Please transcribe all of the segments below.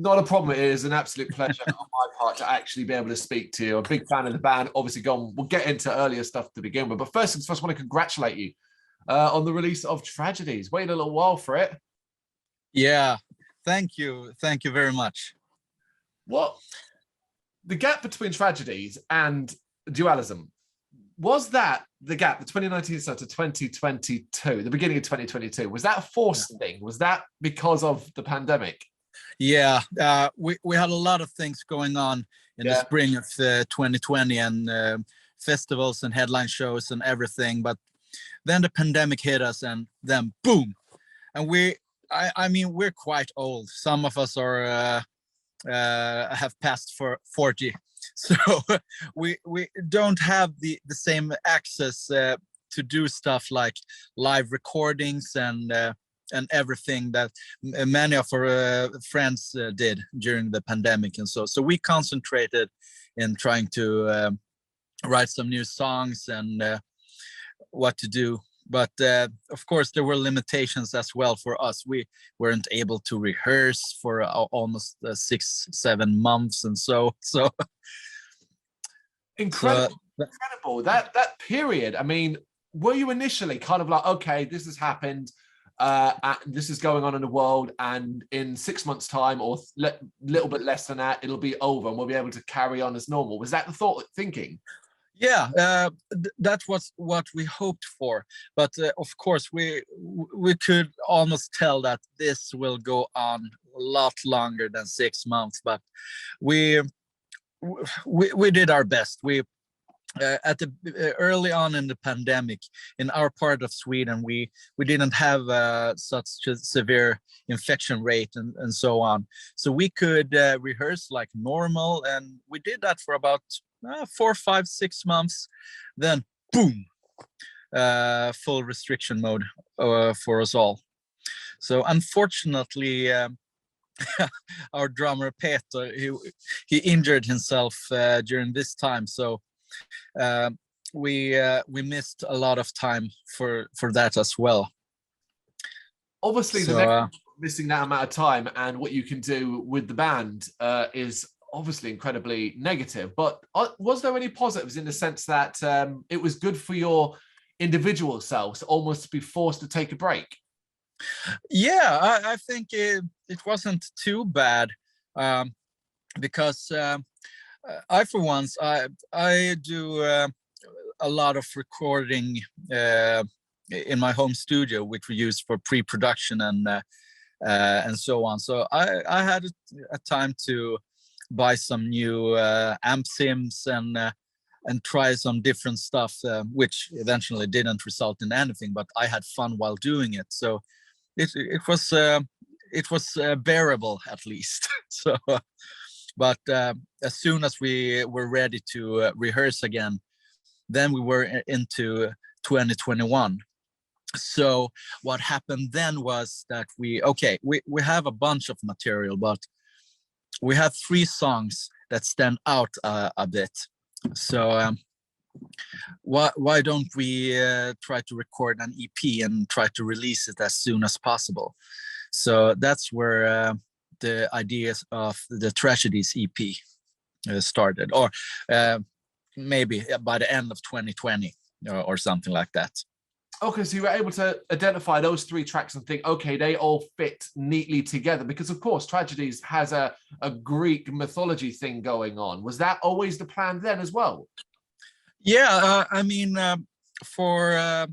Not a problem. It is an absolute pleasure on my part to actually be able to speak to you. I'm a big fan of the band. Obviously, we'll get into earlier stuff to begin with. But first things first, I want to congratulate you on the release of Tragedies. Waited a little while for it. Yeah, thank you. Thank you very much. What the gap between Tragedies and Dualism, was that the gap, the 2019 to 2022, the beginning of 2022, was that a forced thing? Was that because of the pandemic? Yeah, we had a lot of things going on in the spring of 2020 and festivals and headline shows and everything. But then the pandemic hit us and then boom. And I mean, we're quite old. Some of us are have passed for 40. So we don't have the same access to do stuff like live recordings and everything that many of our friends did during the pandemic. And so we concentrated in trying to write some new songs and what to do. But of course, there were limitations as well for us. We weren't able to rehearse for almost 6-7 months, and so. Incredible! That period. I mean, were you initially kind of like, okay, this has happened, this is going on in the world, and in 6 months' time, or little bit less than that, it'll be over, and we'll be able to carry on as normal? Was that the thinking? Yeah, that was what we hoped for, but of course we could almost tell that this will go on a lot longer than 6 months. But we did our best. We at the early on in the pandemic, in our part of Sweden, we didn't have such a severe infection rate and so on, so we could rehearse like normal, and we did that for about 4, 5, 6 months. Then boom, full restriction mode for us all. So unfortunately, our drummer Peter, he injured himself during this time, so we missed a lot of time for that as well. Obviously, so, missing that amount of time and what you can do with the band is obviously incredibly negative. But was there any positives in the sense that it was good for your individual selves to almost be forced to take a break? Yeah, I think it wasn't too bad, because I, for once, I do a lot of recording in my home studio, which we use for pre-production and so on. So I had a time to buy some new amp sims and try some different stuff, which eventually didn't result in anything, but I had fun while doing it. So it was bearable, at least. So, but as soon as we were ready to rehearse again, then we were into 2021. So what happened then was that we have a bunch of material, but we have 3 songs that stand out a bit. So why don't we try to record an EP and try to release it as soon as possible? So that's where the ideas of the Tragedies EP started, or maybe by the end of 2020 or something like that. Okay, so you were able to identify those 3 tracks and think, okay, they all fit neatly together, because of course Tragedies has a Greek mythology thing going on. Was that always the plan then as well? Yeah, I mean, for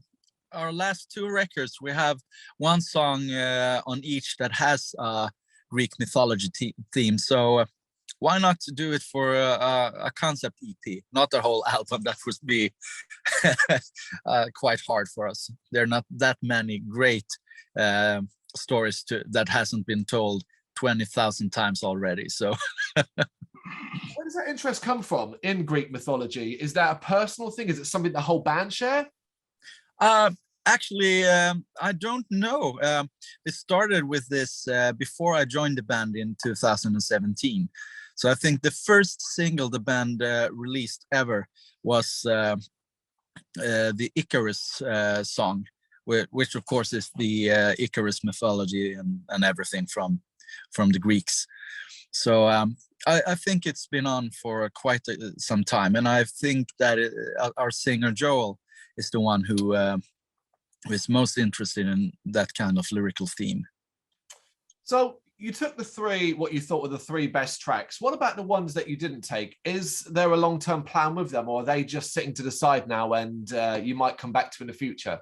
our last 2 records, we have one song on each that has a Greek mythology theme. So why not do it for a concept EP, not a whole album? That would be quite hard for us. There are not that many great stories that hasn't been told 20,000 times already. So where does that interest come from in Greek mythology? Is that a personal thing? Is it something the whole band share? Actually, I don't know. It started with this before I joined the band in 2017. So I think the first single the band released ever was the Icarus song, which of course is the Icarus mythology and everything from the Greeks. So I think it's been on for quite some time, and I think that our singer Joel is the one who is most interested in that kind of lyrical theme. So you took the three, what you thought were the three best tracks. What about the ones that you didn't take? Is there a long-term plan with them, or are they just sitting to the side now and you might come back to in the future?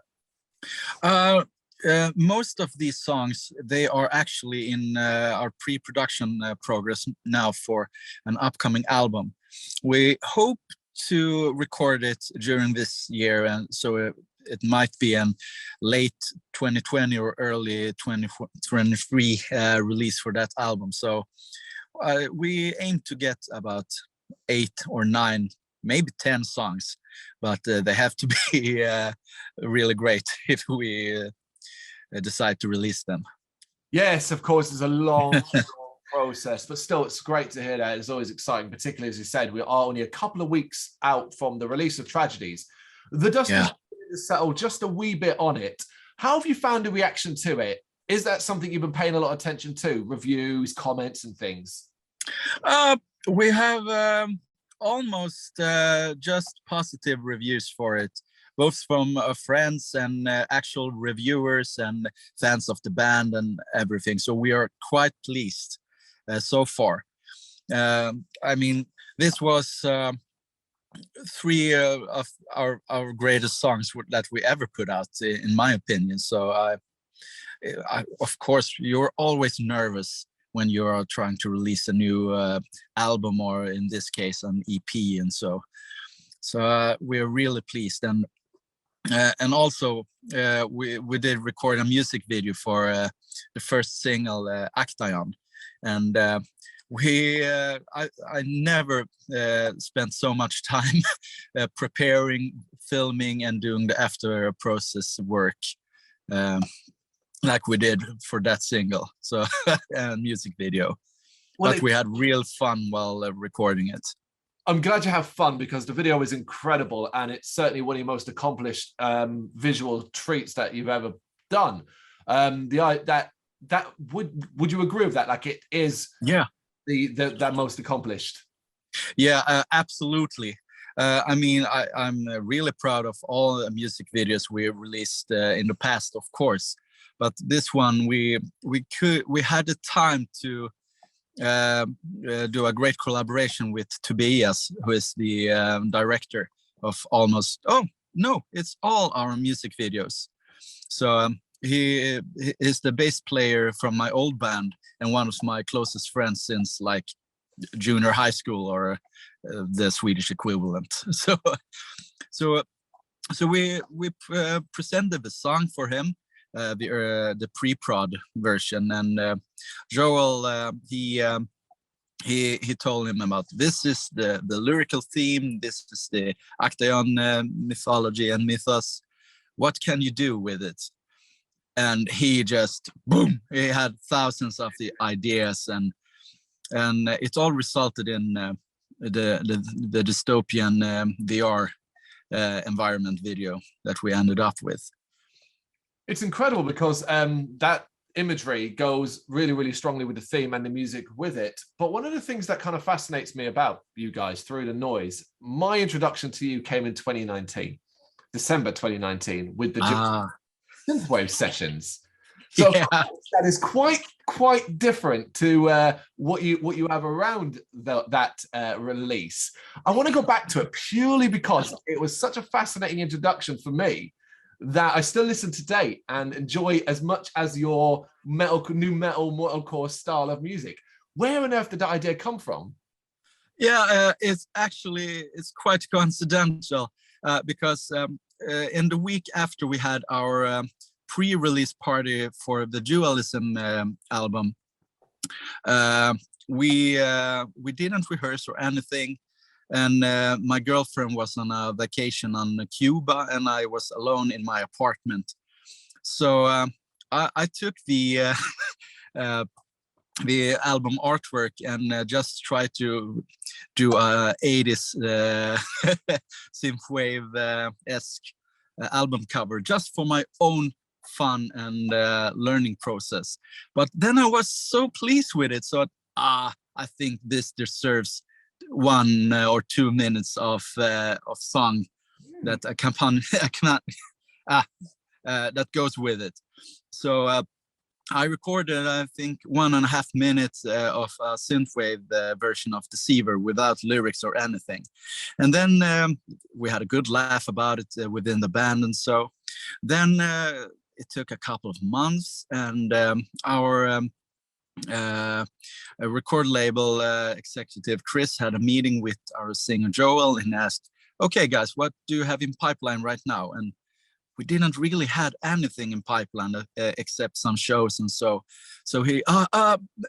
Most of these songs, they are actually in our pre-production progress now for an upcoming album. We hope to record it during this year, and so it might be in late 2020 or early 2023 release for that album. So we aim to get about 8 or 9, maybe 10 songs, but they have to be really great if we decide to release them. Yes, of course, it's a long process, but still it's great to hear that. It's always exciting, particularly as you said, we are only a couple of weeks out from the release of Tragedies. The dust is settled just a wee bit on it. How have you found the reaction to it? Is that something you've been paying a lot of attention to? Reviews, comments and things? We have almost just positive reviews for it, both from friends and actual reviewers and fans of the band and everything. So we are quite pleased so far. I mean, this was 3 of our greatest songs that we ever put out, in my opinion. So I, of course, you're always nervous when you're trying to release a new album, or in this case, an EP. And so we're really pleased. And also we did record a music video for the first single, Actaeon, and I never spent so much time preparing, filming, and doing the after process work like we did for that single, so and music video. Well, but we had real fun while recording it. I'm glad you have fun, because the video is incredible and it's certainly one of your most accomplished visual treats that you've ever done. That would you agree with that? Like, it is the most accomplished. Yeah, absolutely. I mean, I'm really proud of all the music videos we released in the past, of course, but this one we had the time to do a great collaboration with Tobias, who is the director of it's all our music videos. So he is the bass player from my old band and one of my closest friends since like junior high school, or the Swedish equivalent. So we presented the song for him, the pre-prod version, and Joel he told him about, this is the lyrical theme, this is the Actaeon mythology and mythos, what can you do with it? And he just boom, he had thousands of the ideas, and it all resulted in the dystopian VR environment video that we ended up with. It's incredible because that imagery goes really, really strongly with the theme and the music with it. But one of the things that kind of fascinates me about you guys, Through the Noise, my introduction to you came in 2019, December 2019, with the synthwave sessions. So that is quite different to what you have around that release. I want to go back to it purely because it was such a fascinating introduction for me that I still listen today and enjoy as much as your new metal metalcore style of music. Where on earth did that idea come from? Yeah, it's quite coincidental because in the week after we had our pre-release party for the Dualism album, we didn't rehearse or anything. And my girlfriend was on a vacation on Cuba, and I was alone in my apartment. So I took the album artwork and just tried to do a 80s synthwave-esque album cover, just for my own fun and learning process. But then I was so pleased with it, so I think this deserves 1 or 2 minutes of song that that goes with it. So I recorded, I think, 1.5 minutes of a synthwave version of Deceiver without lyrics or anything. And then we had a good laugh about it within the band. And so then it took a couple of months, and our record label executive Chris had a meeting with our singer Joel and asked, okay, guys, what do you have in pipeline right now? And we didn't really had anything in pipeline except some shows. And so he,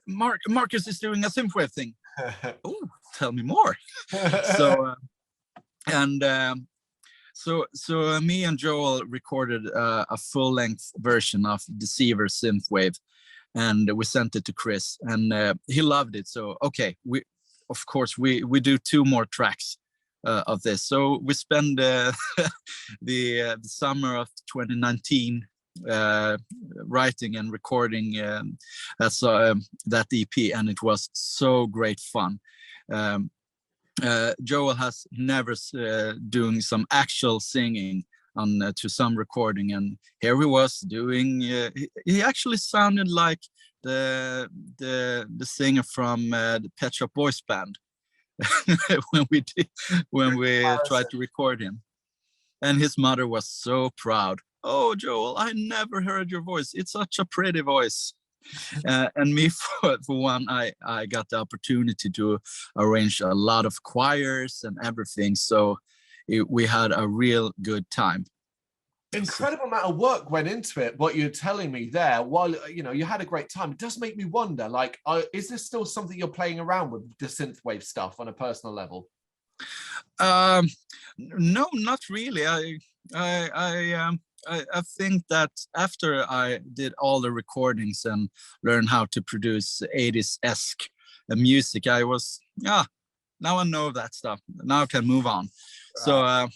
Marcus is doing a synthwave thing. Oh, tell me more. So me and Joel recorded a full-length version of Deceiver synthwave, and we sent it to Chris, and he loved it. So okay, we do 2 more tracks of this. So we spent the summer of 2019 writing and recording that EP, and it was so great fun. Joel has never doing some actual singing on to some recording, and here he was doing. He actually sounded like the singer from the Pet Shop Boys band when we tried to record him. And his mother was so proud. Oh, Joel, I never heard your voice. It's such a pretty voice. And me, for one, I got the opportunity to arrange a lot of choirs and everything. So we had a real good time. Incredible amount of work went into it. What you're telling me there, while you had a great time, it does make me wonder, like, is this still something you're playing around with, the synthwave stuff on a personal level? No, not really. I think that after I did all the recordings and learned how to produce 80s-esque music, I was, now I know that stuff. Now I can move on. Right.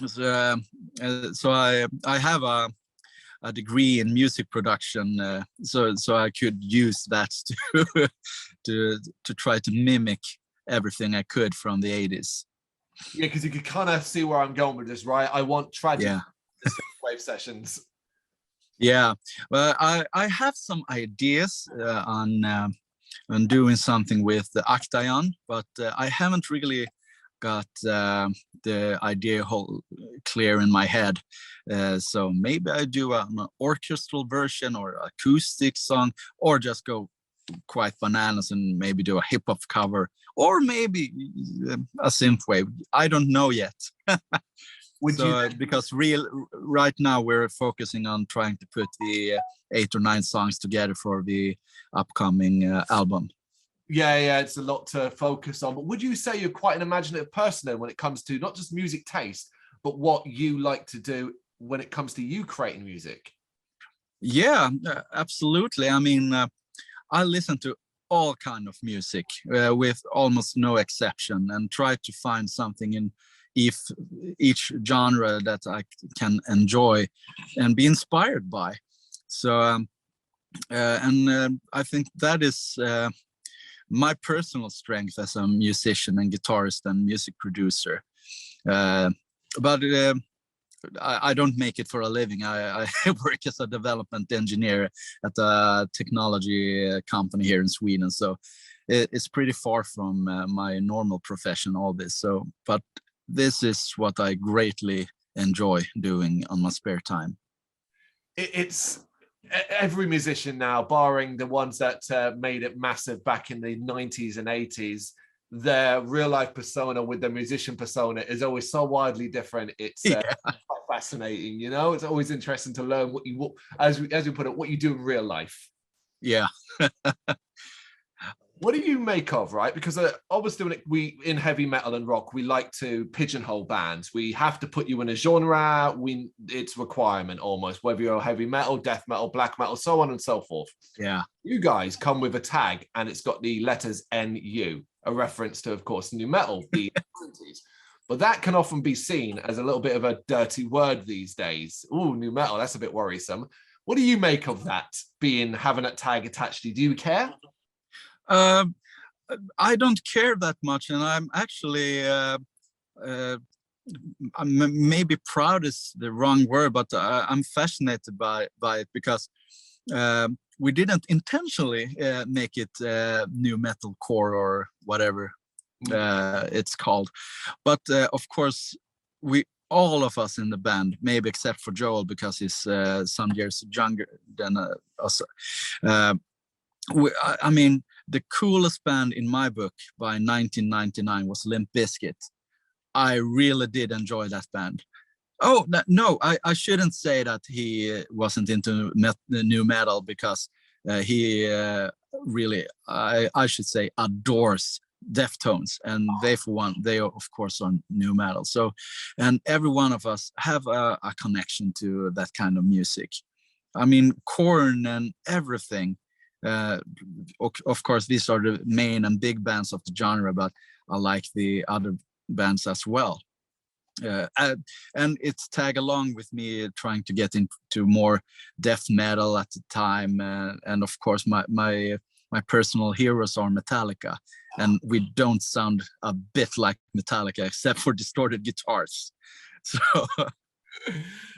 So I have a degree in music production, so I could use that to try to mimic everything I could from the 80s. Yeah, because you could kind of see where I'm going with this, right? I want tragic wave sessions. Yeah, well, I have some ideas on doing something with the Actaeon, but I haven't really got the idea whole clear in my head. So maybe I do an orchestral version or acoustic song, or just go quite bananas and maybe do a hip-hop cover, or maybe a synthwave. I don't know yet. Because right now we're focusing on trying to put the 8 or 9 songs together for the upcoming album. Yeah, it's a lot to focus on. But would you say you're quite an imaginative person then when it comes to not just music taste, but what you like to do when it comes to you creating music? Yeah, absolutely. I mean, I listen to all kind of music with almost no exception, and try to find something in each genre that I can enjoy and be inspired by. So, I think that is my personal strength as a musician and guitarist and music producer. But I don't make it for a living. I work as a development engineer at a technology company here in Sweden. So it's pretty far from my normal profession, all this. So, but this is what I greatly enjoy doing on my spare time. It's every musician now, barring the ones that made it massive back in the 90s and 80s, their real life persona with their musician persona is always so widely different. It's quite fascinating, It's always interesting to learn what you, as we put it, what you do in real life. Yeah. What do you make of, right? Because obviously we in heavy metal and rock, we like to pigeonhole bands. We have to put you in a genre. It's requirement almost, whether you're heavy metal, death metal, black metal, so on and so forth. Yeah. You guys come with a tag and it's got the letters NU, a reference to, of course, new metal, the 90s. But that can often be seen as a little bit of a dirty word these days. Ooh, new metal, that's a bit worrisome. What do you make of that, having that tag attached to you? Do you care? I don't care that much, and I'm actually maybe proud is the wrong word, but I'm fascinated by it because we didn't intentionally make it new metal core or whatever it's called, but of course all of us in the band, maybe except for Joel because he's some years younger than us. I mean, the coolest band in my book by 1999 was Limp Bizkit. I really did enjoy that band. Oh, no, I shouldn't say that he wasn't into new metal because he really, I should say, adores Deftones, and they for one, they are of course on new metal. So, and every one of us have a connection to that kind of music. I mean, Korn and everything. Of course, these are the main and big bands of the genre, but I like the other bands as well. And it's tag along with me trying to get into more death metal at the time, and of course my personal heroes are Metallica, and we don't sound a bit like Metallica except for distorted guitars. So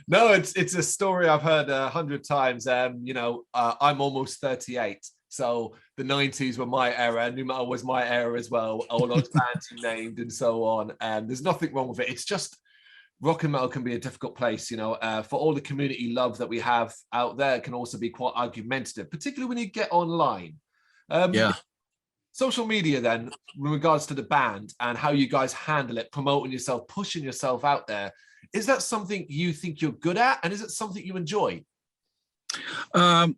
no, it's a story I've heard 100 times. You know, I'm almost 38. So the 90s were my era. Nu metal was my era as well. All those bands you named and so on. And there's nothing wrong with it. It's just rock and metal can be a difficult place, you know, for all the community love that we have out there. It can also be quite argumentative, particularly when you get online. yeah. Social media then, in regards to the band and how you guys handle it, promoting yourself, pushing yourself out there. Is that something you think you're good at? And is it something you enjoy? I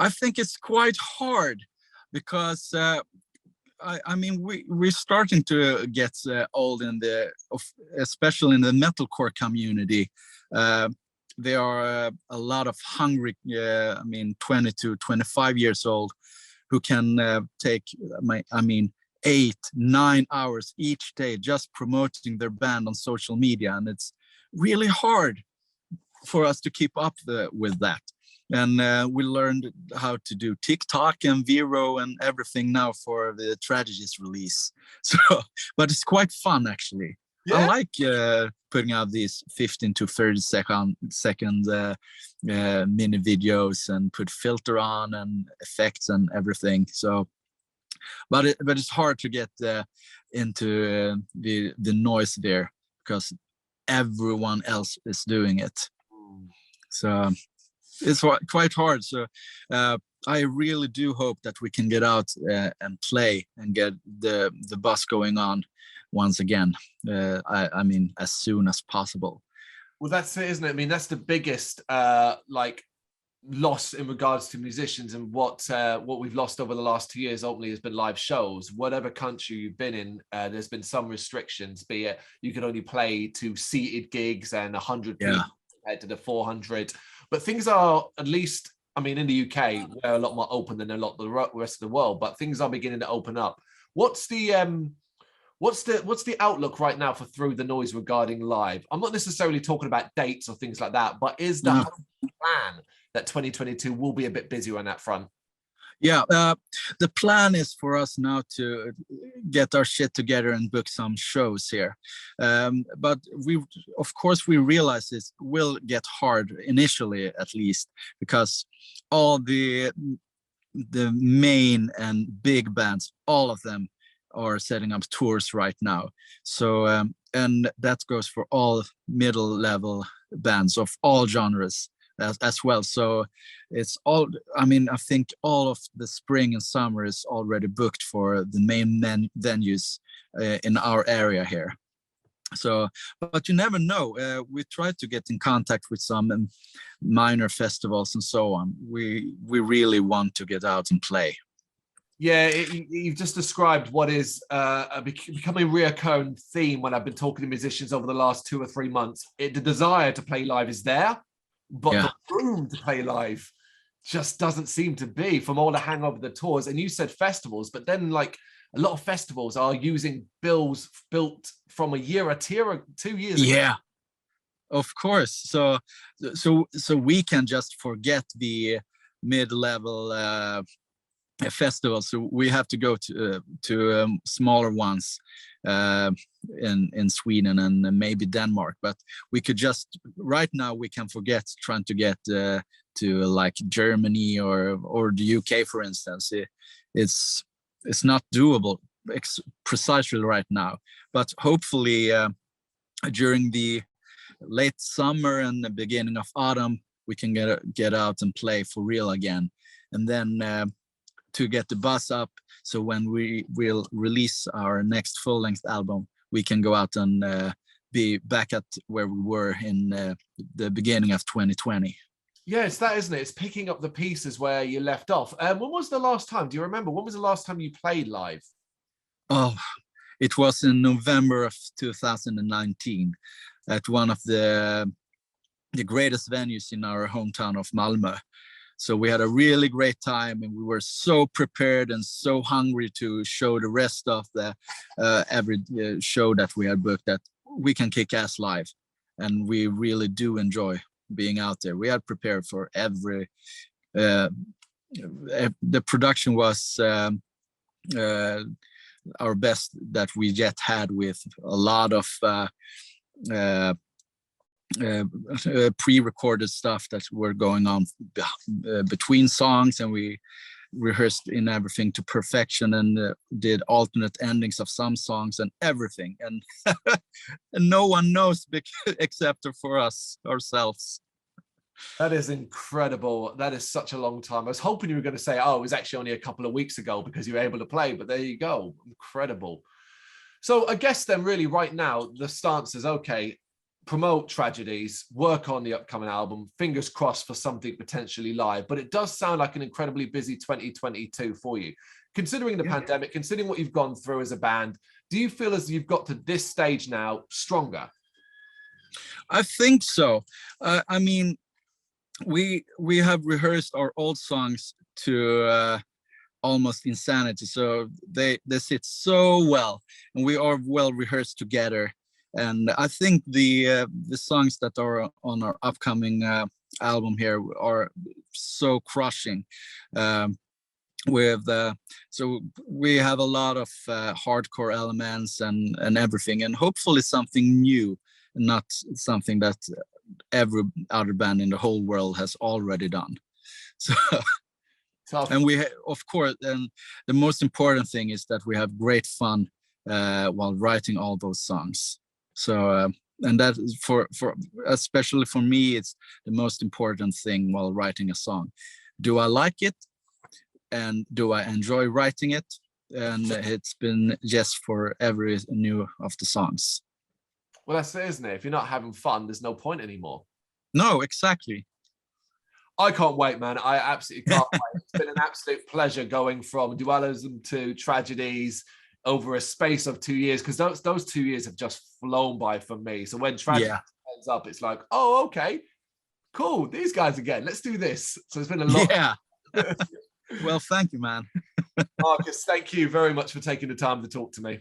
think it's quite hard because I mean we're starting to get old in especially in the metalcore community. There are a lot of hungry, I mean 20 to 25 years old who can take 8-9 hours each day just promoting their band on social media, and it's really hard for us to keep up with that. And we learned how to do TikTok and Vero and everything now for the Tragedies release. So, but it's quite fun actually. Yeah. I like putting out these 15 to 30 second mini videos and put filter on and effects and everything. So, but it's hard to get into the noise there because everyone else is doing it. So it's quite hard. So I really do hope that we can get out and play and get the bus going on once again. I mean, as soon as possible. Well, that's it, isn't it? I mean, that's the biggest like loss in regards to musicians, and what we've lost over the last 2 years ultimately has been live shows. Whatever country you've been in, there's been some restrictions, be it you can only play to seated gigs and 100 people compared to the 400. But things are, at least, I mean, in the UK, we're a lot more open than a lot of the rest of the world, but things are beginning to open up. What's the outlook right now for Through the Noise regarding live? I'm not necessarily talking about dates or things like that, but is the plan that 2022 will be a bit busier on that front? Yeah, the plan is for us now to get our shit together and book some shows here. But of course, we realize this will get hard initially, at least, because all the main and big bands, all of them are setting up tours right now. So, and that goes for all middle level bands of all genres as well. So it's all, I mean, I think all of the spring and summer is already booked for the main venues in our area here. So, but you never know. We tried to get in contact with some minor festivals and so on. We really want to get out and play. Yeah, you've just described what is becoming a reoccurring theme when I've been talking to musicians over the last 2 or 3 months. The desire to play live is there, but the room to play live just doesn't seem to be, from all the hangover the tours. And you said festivals, but then like a lot of festivals are using bills built from a year or 2 years ago. Yeah, of course. So we can just forget the mid-level festivals, so we have to go to smaller ones in Sweden and maybe Denmark. But we could just right now we can forget trying to get to like Germany or the UK, for instance. It's not doable precisely right now. But hopefully during the late summer and the beginning of autumn, we can get out and play for real again, and then to get the buzz up, so when we will release our next full-length album, we can go out and be back at where we were in the beginning of 2020. Yeah, it's that, isn't it? It's picking up the pieces where you left off. When was the last time? Do you remember? When was the last time you played live? Oh, it was in November of 2019 at one of the greatest venues in our hometown of Malmö. So we had a really great time, and we were so prepared and so hungry to show the rest of the every show that we had booked that we can kick ass live. And we really do enjoy being out there. We had prepared for every, the production was our best that we yet had, with a lot of pre-recorded stuff that were going on between songs, and we rehearsed in everything to perfection, and did alternate endings of some songs and everything, and and no one knows except for us ourselves. That is incredible. That is such a long time. I was hoping you were going to say, oh, it was actually only a couple of weeks ago because you were able to play, but there you go. Incredible. So I guess then really right now the stance is, okay, promote Tragedies, work on the upcoming album, fingers crossed for something potentially live. But it does sound like an incredibly busy 2022 for you. Considering the pandemic, considering what you've gone through as a band, do you feel as you've got to this stage now stronger? I think so. I mean, we have rehearsed our old songs to almost insanity. So they sit so well, and we are well rehearsed together. And I think the songs that are on our upcoming album here are so crushing. So we have a lot of hardcore elements and everything, and hopefully something new, not something that every other band in the whole world has already done. So and we of course, and the most important thing is that we have great fun while writing all those songs. So and that is for especially for me, it's the most important thing while writing a song. Do I like it, and do I enjoy writing it? And it's been yes for every new of the songs. Well, that's it, isn't it? If you're not having fun, there's no point anymore. No, exactly. I can't wait, man. I absolutely can't wait. It's been an absolute pleasure going from Dualism to Tragedies over a space of 2 years, because those 2 years have just flown by for me. So when Tragedies ends up, it's like, oh, okay, cool. These guys again. Let's do this. So it's been a lot. Yeah. Well, thank you, man. Marcus, thank you very much for taking the time to talk to me.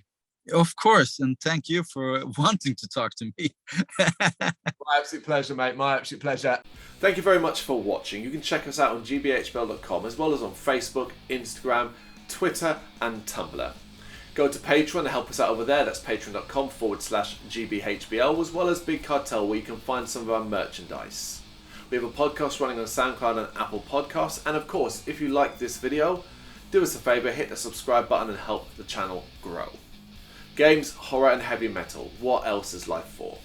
Of course, and thank you for wanting to talk to me. My absolute pleasure, mate. My absolute pleasure. Thank you very much for watching. You can check us out on gbhbl.com, as well as on Facebook, Instagram, Twitter, and Tumblr. Go to Patreon to help us out over there. That's patreon.com/gbhbl, as well as Big Cartel, where you can find some of our merchandise. We have a podcast running on SoundCloud and Apple Podcasts. And of course, if you like this video, do us a favor, hit the subscribe button and help the channel grow. Games, horror, and heavy metal. What else is life for?